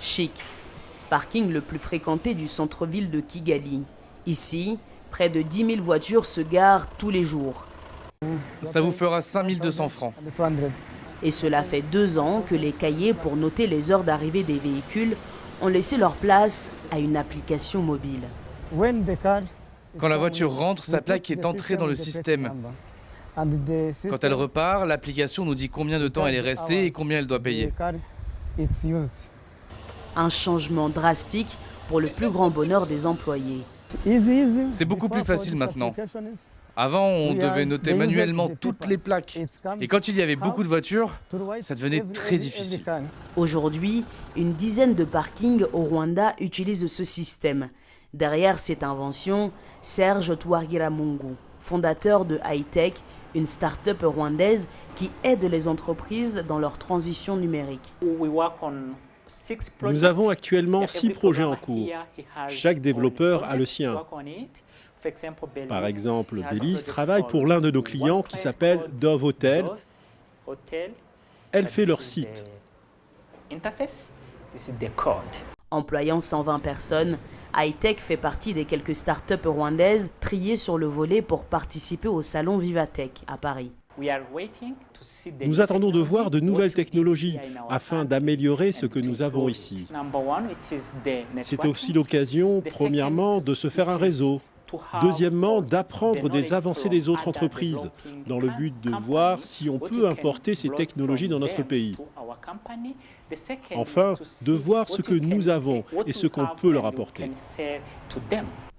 Chic, parking le plus fréquenté du centre-ville de Kigali. Ici, près de 10 000 voitures se garent tous les jours. Ça vous fera 5200 francs. Et cela fait 2 ans que les cahiers pour noter les heures d'arrivée des véhicules ont laissé leur place à une application mobile. Quand la voiture rentre, sa plaque est entrée dans le système. Quand elle repart, l'application nous dit combien de temps elle est restée et combien elle doit payer. Un changement drastique pour le plus grand bonheur des employés. C'est beaucoup plus facile maintenant. Avant, on devait noter manuellement toutes les plaques. Et quand il y avait beaucoup de voitures, ça devenait très difficile. Aujourd'hui, une dizaine de parkings au Rwanda utilisent ce système. Derrière cette invention, Serge Twagiramungu, fondateur de Hightech, une start-up rwandaise qui aide les entreprises dans leur transition numérique. Nous avons actuellement 6 projets en cours. Chaque développeur a le sien. Par exemple, Belize travaille pour l'un de nos clients qui s'appelle Dove Hotel. Elle fait leur site. Employant 120 personnes, Hightech fait partie des quelques start-up rwandaises triées sur le volet pour participer au salon Vivatech à Paris. Nous attendons de voir de nouvelles technologies afin d'améliorer ce que nous avons ici. C'est aussi l'occasion, premièrement, de se faire un réseau. Deuxièmement, d'apprendre des avancées des autres entreprises, dans le but de voir si on peut importer ces technologies dans notre pays. Enfin, de voir ce que nous avons et ce qu'on peut leur apporter.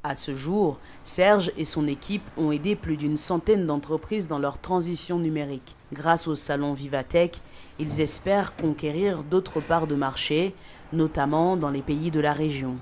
À ce jour, Serge et son équipe ont aidé plus d'une centaine d'entreprises dans leur transition numérique. Grâce au salon Vivatech, ils espèrent conquérir d'autres parts de marché, notamment dans les pays de la région.